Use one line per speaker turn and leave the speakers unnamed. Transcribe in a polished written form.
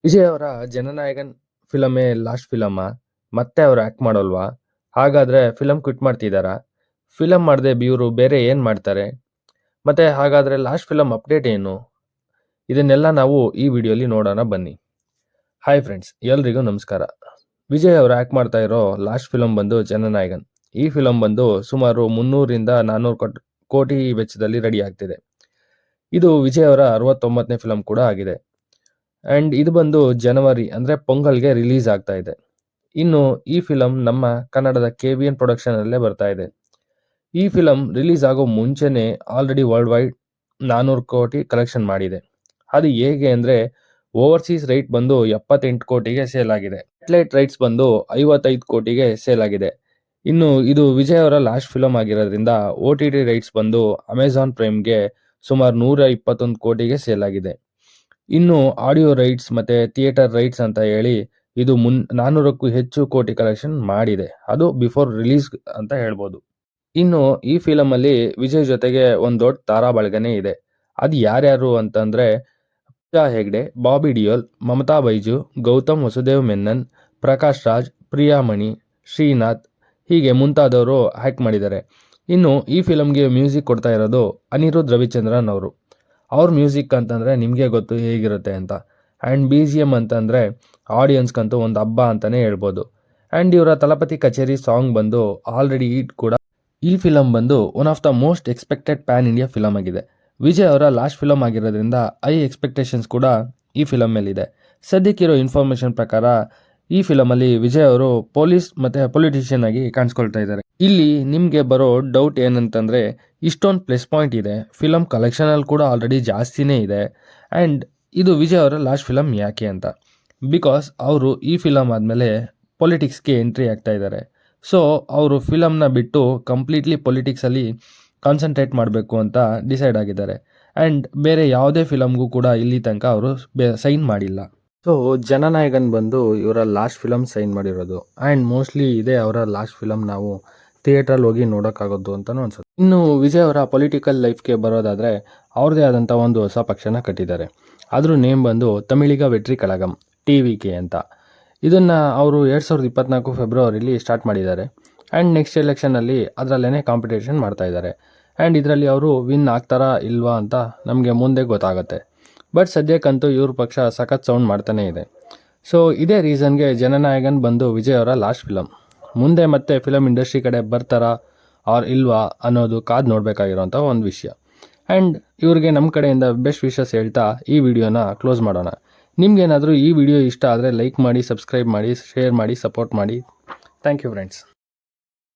ವಿಜಯ್ ಅವರ ಜನನಾಯಕನ್ ಫಿಲಮೇ ಲಾಸ್ಟ್ ಫಿಲಮಾ? ಮತ್ತೆ ಅವ್ರು ಆಕ್ಟ್ ಮಾಡೋಲ್ವಾ? ಹಾಗಾದ್ರೆ ಫಿಲಮ್ ಕ್ವಿಟ್ ಮಾಡ್ತಿದಾರಾ? ಫಿಲಮ್ ಮಾಡದೆ ಇವ್ರು ಬೇರೆ ಏನ್ ಮಾಡ್ತಾರೆ? ಮತ್ತೆ ಹಾಗಾದ್ರೆ ಲಾಸ್ಟ್ ಫಿಲಮ್ ಅಪ್ಡೇಟ್ ಏನು? ಇದನ್ನೆಲ್ಲ ನಾವು ಈ ವಿಡಿಯೋಲಿ ನೋಡೋಣ ಬನ್ನಿ. ಹಾಯ್ ಫ್ರೆಂಡ್ಸ್, ಎಲ್ರಿಗೂ ನಮಸ್ಕಾರ. ವಿಜಯ್ ಅವರು ಆಕ್ಟ್ ಮಾಡ್ತಾ ಇರೋ ಲಾಸ್ಟ್ ಫಿಲಮ್ ಬಂದು ಜನನಾಯಕನ್. ಈ ಫಿಲಮ್ ಬಂದು ಸುಮಾರು 300 ರಿಂದ 400 ಕೋಟಿ ವೆಚ್ಚದಲ್ಲಿ ರೆಡಿ ಆಗ್ತಿದೆ. ಇದು ವಿಜಯ್ ಅವರ 69ನೇ ಫಿಲಮ್ ಕೂಡ ಆಗಿದೆ. ಅಂಡ್ ಇದು ಬಂದು ಜನವರಿ ಅಂದ್ರೆ ಪೊಂಗಲ್ಗೆ ರಿಲೀಸ್ ಆಗ್ತಾ ಇದೆ. ಇನ್ನು ಈ ಫಿಲಂ ನಮ್ಮ ಕನ್ನಡದ KVN ಪ್ರೊಡಕ್ಷನ್ ಅಲ್ಲೇ ಬರ್ತಾ ಇದೆ. ಈ ಫಿಲಂ ರಿಲೀಸ್ ಆಗೋ ಮುಂಚೆನೆ ಆಲ್ರೆಡಿ ವರ್ಲ್ಡ್ ವೈಡ್ 400 ಕೋಟಿ ಕಲೆಕ್ಷನ್ ಮಾಡಿದೆ. ಅದು ಹೇಗೆ ಅಂದ್ರೆ ಓವರ್ಸೀಸ್ ರೈಟ್ ಬಂದು 78 ಕೋಟಿಗೆ ಸೇಲ್ ಆಗಿದೆ. ಸ್ಯಾಟಲೈಟ್ ರೈಟ್ಸ್ ಬಂದು 55 ಕೋಟಿಗೆ ಸೇಲ್ ಆಗಿದೆ. ಇನ್ನು ಇದು ವಿಜಯ್ ಅವರ ಲಾಸ್ಟ್ ಫಿಲಂ ಆಗಿರೋದ್ರಿಂದ OTT ರೈಟ್ಸ್ ಬಂದು ಅಮೆಜಾನ್ ಪ್ರೈಮ್ಗೆ ಸುಮಾರು 121 ಕೋಟಿಗೆ ಸೇಲ್ ಆಗಿದೆ. ಇನ್ನು ಆಡಿಯೋ ರೈಟ್ಸ್ ಮತ್ತೆ ಥಿಯೇಟರ್ ರೈಟ್ಸ್ ಅಂತ ಹೇಳಿ ಇದು 400ಕ್ಕೂ ಹೆಚ್ಚು ಕೋಟಿ ಕಲೆಕ್ಷನ್ ಮಾಡಿದೆ. ಅದು ಬಿಫೋರ್ ರಿಲೀಸ್ ಅಂತ ಹೇಳ್ಬೋದು. ಇನ್ನು ಈ ಫಿಲಮ್ ಅಲ್ಲಿ ವಿಜಯ್ ಜೊತೆಗೆ ಒಂದ್ ದೊಡ್ಡ ತಾರಾ ಬಳಗನೆ ಇದೆ. ಅದು ಯಾರ್ಯಾರು ಅಂತಂದ್ರೆ ಪೂಜಾ ಹೆಗ್ಡೆ, ಬಾಬಿ ಡಿಯೋಲ್, ಮಮತಾ ಬೈಜು, ಗೌತಮ್ ವಸುದೇವ್ ಮೆನನ್, ಪ್ರಕಾಶ್ ರಾಜ್, ಪ್ರಿಯಾಮಣಿ, ಶ್ರೀನಾಥ್ ಹೀಗೆ ಮುಂತಾದವರು ಆಕ್ಟ್ ಮಾಡಿದ್ದಾರೆ. ಇನ್ನು ಈ ಫಿಲಮ್ಗೆ ಮ್ಯೂಸಿಕ್ ಕೊಡ್ತಾ ಇರೋದು ಅನಿರುದ್ಧ್ ರವಿಚಂದ್ರನ್ ಅವರು. ಅವ್ರ ಮ್ಯೂಸಿಕ್ ಅಂತಂದರೆ ನಿಮಗೆ ಗೊತ್ತು ಹೇಗಿರುತ್ತೆ ಅಂತ. ಆ್ಯಂಡ್ BGM ಅಂತಂದರೆ ಆಡಿಯನ್ಸ್ಗಂತೂ ಒಂದು ಹಬ್ಬ ಅಂತಲೇ ಹೇಳ್ಬೋದು. ಆ್ಯಂಡ್ ಇವರ ತಲಪತಿ ಕಚೇರಿ ಸಾಂಗ್ ಬಂದು ಆಲ್ರೆಡಿ ಹಿಟ್ ಕೂಡ. ಈ ಫಿಲಮ್ ಬಂದು one of the most expected PAN India film ಆಗಿದೆ. ವಿಜಯ್ ಅವರ ಲಾಸ್ಟ್ ಫಿಲಮ್ ಆಗಿರೋದ್ರಿಂದ ಹೈ ಎಕ್ಸ್ಪೆಕ್ಟೇಷನ್ಸ್ ಕೂಡ ಈ ಫಿಲಮ್ ಮೇಲಿದೆ. ಸದ್ಯಕ್ಕಿರೋ ಇನ್ಫಾರ್ಮೇಷನ್ ಪ್ರಕಾರ ಈ ಫಿಲಮಲ್ಲಿ ವಿಜಯ್ ಅವರು ಪೊಲೀಸ್ ಮತ್ತು ಪೊಲಿಟಿಷಿಯನ್ ಆಗಿ ಕಾಣಿಸ್ಕೊಳ್ತಾ ಇದ್ದಾರೆ. ಇಲ್ಲಿ ನಿಮಗೆ ಬರೋ ಡೌಟ್ ಏನಂತಂದರೆ ಇಷ್ಟೊಂದು ಪ್ಲಸ್ ಪಾಯಿಂಟ್ ಇದೆ, ಫಿಲಮ್ ಕಲೆಕ್ಷನಲ್ಲಿ ಕೂಡ ಆಲ್ರೆಡಿ ಜಾಸ್ತಿನೇ ಇದೆ. ಆ್ಯಂಡ್ ಇದು ವಿಜಯ್ ಅವರ ಲಾಸ್ಟ್ ಫಿಲಮ್ ಯಾಕೆ ಅಂತ. ಬಿಕಾಸ್ ಅವರು ಈ ಫಿಲಮ್ ಆದಮೇಲೆ ಪೊಲಿಟಿಕ್ಸ್ಗೆ ಎಂಟ್ರಿ ಆಗ್ತಾ ಇದ್ದಾರೆ. ಸೊ ಅವರು ಫಿಲಮ್ನ ಬಿಟ್ಟು ಕಂಪ್ಲೀಟ್ಲಿ ಪೊಲಿಟಿಕ್ಸಲ್ಲಿ ಕಾನ್ಸಂಟ್ರೇಟ್ ಮಾಡಬೇಕು ಅಂತ ಡಿಸೈಡ್ ಆಗಿದ್ದಾರೆ. ಆ್ಯಂಡ್ ಬೇರೆ ಯಾವುದೇ ಫಿಲಮ್ಗೂ ಕೂಡ ಇಲ್ಲಿ ತನಕ ಅವರು ಸೈನ್ ಮಾಡಿಲ್ಲ. ಸೊ ಜನನಾಯಕನ್ ಬಂದು ಇವರ ಲಾಸ್ಟ್ ಫಿಲಮ್ ಸೈನ್ ಮಾಡಿರೋದು. ಆ್ಯಂಡ್ ಮೋಸ್ಟ್ಲಿ ಇದೇ ಅವರ ಲಾಸ್ಟ್ ಫಿಲಮ್ ನಾವು ಥಿಯೇಟ್ರಲ್ಲಿ ಹೋಗಿ ನೋಡೋಕ್ಕಾಗೋದು ಅಂತಲೂ ಅನ್ಸುತ್ತೆ. ಇನ್ನು ವಿಜಯ್ ಅವರ ಪೊಲಿಟಿಕಲ್ ಲೈಫ್ಗೆ ಬರೋದಾದರೆ ಅವ್ರದ್ದೇ ಆದಂಥ ಒಂದು ಹೊಸ ಪಕ್ಷನ ಕಟ್ಟಿದ್ದಾರೆ. ಅದ್ರ ನೇಮ್ ಬಂದು ತಮಿಳಿಗ ವೆಟ್ರಿ ಕಳಗಂ TVK ಅಂತ. ಇದನ್ನು ಅವರು 2024 ಫೆಬ್ರವರಿಲಿ ಸ್ಟಾರ್ಟ್ ಮಾಡಿದ್ದಾರೆ. ಆ್ಯಂಡ್ ನೆಕ್ಸ್ಟ್ ಎಲೆಕ್ಷನಲ್ಲಿ ಅದರಲ್ಲೇ ಕಾಂಪಿಟೇಷನ್ ಮಾಡ್ತಾಯಿದ್ದಾರೆ. ಆ್ಯಂಡ್ ಇದರಲ್ಲಿ ಅವರು ವಿನ್ ಆಗ್ತಾರಾ ಇಲ್ವಾ ಅಂತ ನಮಗೆ ಮುಂದೆ ಗೊತ್ತಾಗುತ್ತೆ. ಬಟ್ ಸದ್ಯಕ್ಕಂತೂ ಇವ್ರ ಪಕ್ಷ ಸಖತ್ ಸೌಂಡ್ ಮಾಡ್ತಾನೇ ಇದೆ. ಸೊ ಇದೇ ರೀಸನ್ಗೆ ಜನನಾಯಕನ್ ಬಂದು ವಿಜಯ್ ಅವರ ಲಾಸ್ಟ್ ಫಿಲಮ್. ಮುಂದೆ ಮತ್ತೆ ಫಿಲಮ್ ಇಂಡಸ್ಟ್ರಿ ಕಡೆ ಬರ್ತಾರಾ ಆರ್ ಇಲ್ವಾ ಅನ್ನೋದು ಕಾದು ನೋಡಬೇಕಾಗಿರೋಂಥ ಒಂದು ವಿಷಯ. ಆ್ಯಂಡ್ ಇವ್ರಿಗೆ ನಮ್ಮ ಕಡೆಯಿಂದ ಬೆಸ್ಟ್ ವಿಷಸ್ ಹೇಳ್ತಾ ಈ ವಿಡಿಯೋನ ಕ್ಲೋಸ್ ಮಾಡೋಣ. ನಿಮ್ಗೇನಾದರೂ ಈ ವಿಡಿಯೋ ಇಷ್ಟ ಆದರೆ ಲೈಕ್ ಮಾಡಿ, ಸಬ್ಸ್ಕ್ರೈಬ್ ಮಾಡಿ, ಶೇರ್ ಮಾಡಿ, ಸಪೋರ್ಟ್ ಮಾಡಿ. Thank you friends.